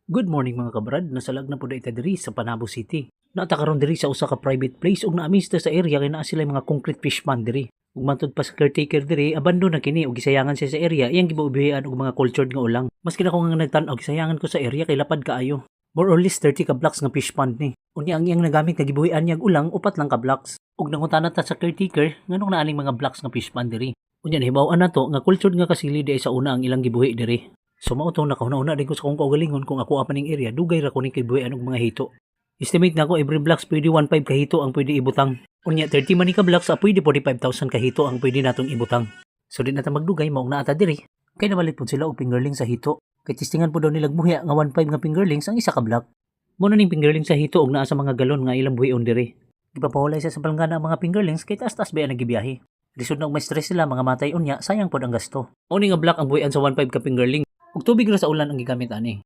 Good morning mga kabrad, nasalag na po da ita diri sa Panabo City. Naata karon diri sa usa ka private place ug naamista sa area kay naa sila mga concrete fish pond diri. Ug matod pa sa caretaker diri, abandon na kini ug gisayangan siya sa area, iyang gibubihian og mga cultured nga ulang. Maski na ko nga nagtan-aw gisayangan ko sa area kay lapad kaayo. More or less 30 ka blocks nga fish pond ni. Unya ang iyang nagamit nga gibuhian niya og ulang upat lang ka blocks. Ug nangutana ta sa caretaker nganong naaning mga blocks nga fish pond diri. Unya nahibaw-an nato nga cultured nga kasili di sa una ang ilang gibuhi diri. So mautong nakahuna-una din ko sa kong kaugalingon kung ako apaning area, dugay ra ko ni kibuhian og mga hito. Estimate na ko every blocks pwede 1.5 ka hito ang pwede ibutang. Unya 30 man ni ka blocks pwede 45,000 ka hito ang pwede natong ibutang. So di na ta magdugay mao na ata diri. Kay namalit pud sila og fingerling sa hito. Kay testingan po daw nilag muhiya nga 1.5 nga fingerlings ang isa ka block. Mo na ning fingerling sa hito og naa sa mga galon nga ilang buhion diri. Ipapahulay sa palangana ang mga fingerlings kay taas-taas ba nagibiyahe. Lisod na og may stress sila mga matay unya, sayang pod ang gasto. Mao ni nga block ang buhian sa 1.5 ka fingerling. Ug tubig ra sa ulan ang gigamit ani.